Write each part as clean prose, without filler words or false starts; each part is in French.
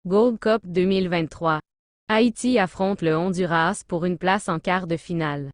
Gold Cup 2023. Haïti affronte le Honduras pour une place en quart de finale.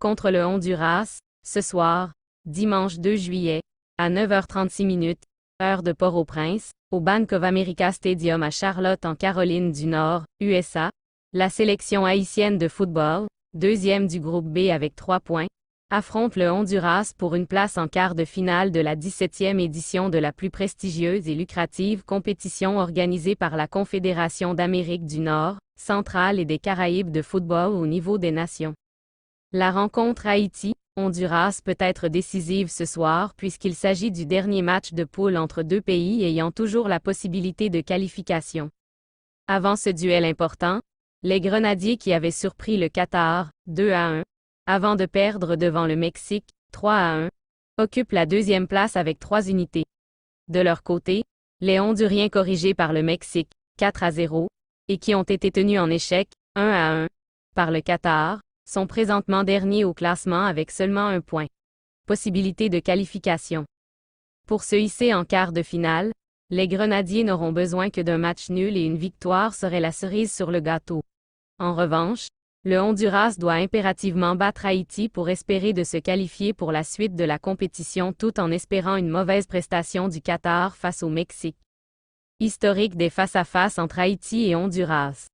Contre le Honduras, ce soir, dimanche 2 juillet, à 9h36, heure de Port-au-Prince, au Bank of America Stadium à Charlotte en Caroline du Nord, USA, la sélection haïtienne de football, deuxième du groupe B avec 3 points, affronte le Honduras pour une place en quart de finale de la 17e édition de la plus prestigieuse et lucrative compétition organisée par la Confédération d'Amérique du Nord, Centrale et des Caraïbes de football au niveau des nations. La rencontre Haïti-Honduras peut être décisive ce soir puisqu'il s'agit du dernier match de poule entre deux pays ayant toujours la possibilité de qualification. Avant ce duel important, les Grenadiers qui avaient surpris le Qatar, 2-1, avant de perdre devant le Mexique, 3-1, occupent la deuxième place avec 3 unités. De leur côté, les Honduriens corrigés par le Mexique, 4-0, et qui ont été tenus en échec, 1-1, par le Qatar, sont présentement derniers au classement avec seulement 1 point. Possibilité de qualification. Pour se hisser en quart de finale, les Grenadiers n'auront besoin que d'un match nul et une victoire serait la cerise sur le gâteau. En revanche, le Honduras doit impérativement battre Haïti pour espérer de se qualifier pour la suite de la compétition tout en espérant une mauvaise prestation du Qatar face au Mexique. Historique des face-à-face entre Haïti et Honduras.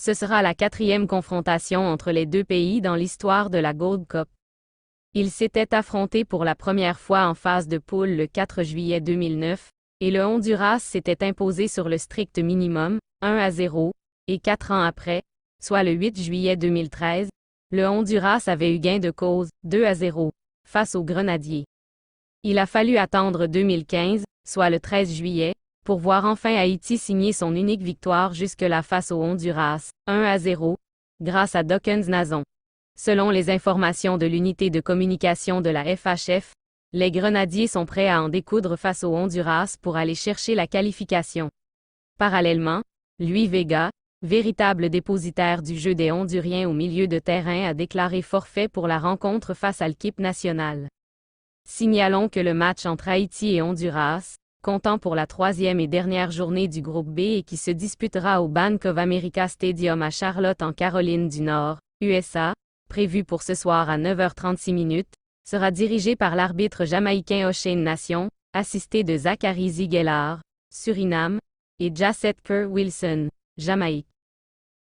Ce sera la 4e confrontation entre les deux pays dans l'histoire de la Gold Cup. Ils s'étaient affrontés pour la première fois en phase de poule le 4 juillet 2009, et le Honduras s'était imposé sur le strict minimum, 1-0, et 4 ans après, soit le 8 juillet 2013, le Honduras avait eu gain de cause, 2-0, face aux Grenadiers. Il a fallu attendre 2015, soit le 13 juillet, pour voir enfin Haïti signer son unique victoire jusque-là face au Honduras, 1-0, grâce à Dawkins Nazon. Selon les informations de l'unité de communication de la FHF, les Grenadiers sont prêts à en découdre face au Honduras pour aller chercher la qualification. Parallèlement, Luis Vega, véritable dépositaire du jeu des Honduriens au milieu de terrain, a déclaré forfait pour la rencontre face à l'équipe nationale. Signalons que le match entre Haïti et Honduras, comptant pour la 3e et dernière journée du groupe B et qui se disputera au Bank of America Stadium à Charlotte en Caroline du Nord, USA, prévu pour ce soir à 9h36, sera dirigé par l'arbitre jamaïcain Oshane Nation, assisté de Zachary Ziguellar, Suriname, et Jacet Kerr Wilson, Jamaïque.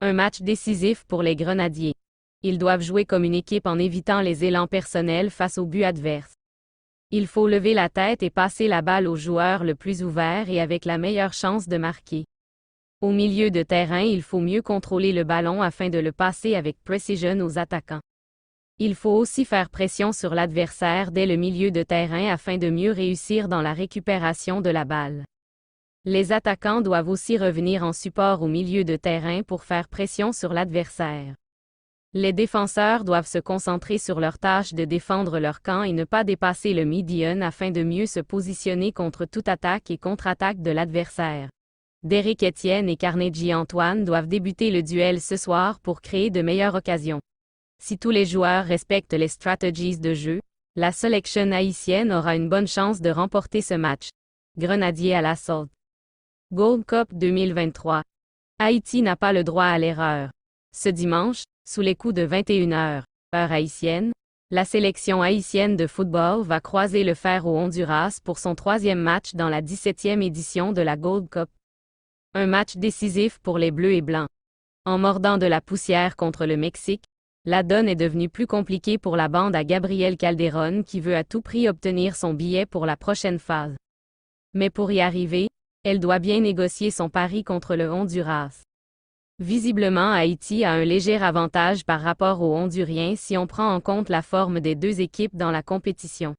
Un match décisif pour les Grenadiers. Ils doivent jouer comme une équipe en évitant les élans personnels face au but adverse. Il faut lever la tête et passer la balle au joueur le plus ouvert et avec la meilleure chance de marquer. Au milieu de terrain, il faut mieux contrôler le ballon afin de le passer avec précision aux attaquants. Il faut aussi faire pression sur l'adversaire dès le milieu de terrain afin de mieux réussir dans la récupération de la balle. Les attaquants doivent aussi revenir en support au milieu de terrain pour faire pression sur l'adversaire. Les défenseurs doivent se concentrer sur leur tâche de défendre leur camp et ne pas dépasser le median afin de mieux se positionner contre toute attaque et contre-attaque de l'adversaire. Derrick Etienne et Carnegie Antoine doivent débuter le duel ce soir pour créer de meilleures occasions. Si tous les joueurs respectent les stratégies de jeu, la sélection haïtienne aura une bonne chance de remporter ce match. Grenadiers à l'assaut. Gold Cup 2023. Haïti n'a pas le droit à l'erreur. Ce dimanche, sous les coups de 21h, heure haïtienne, la sélection haïtienne de football va croiser le fer au Honduras pour son 3e match dans la 17e édition de la Gold Cup. Un match décisif pour les Bleus et Blancs. En mordant de la poussière contre le Mexique, la donne est devenue plus compliquée pour la bande à Gabriel Calderón qui veut à tout prix obtenir son billet pour la prochaine phase. Mais pour y arriver, elle doit bien négocier son pari contre le Honduras. Visiblement, Haïti a un léger avantage par rapport aux Honduriens si on prend en compte la forme des deux équipes dans la compétition.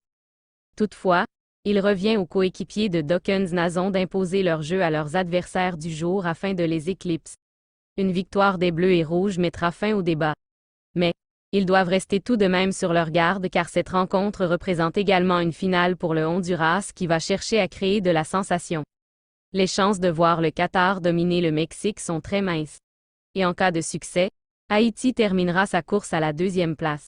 Toutefois, il revient aux coéquipiers de Dawkins Nazon d'imposer leur jeu à leurs adversaires du jour afin de les éclipser. Une victoire des Bleus et Rouges mettra fin au débat. Mais, ils doivent rester tout de même sur leur garde car cette rencontre représente également une finale pour le Honduras qui va chercher à créer de la sensation. Les chances de voir le Qatar dominer le Mexique sont très minces. Et en cas de succès, Haïti terminera sa course à la 2e place.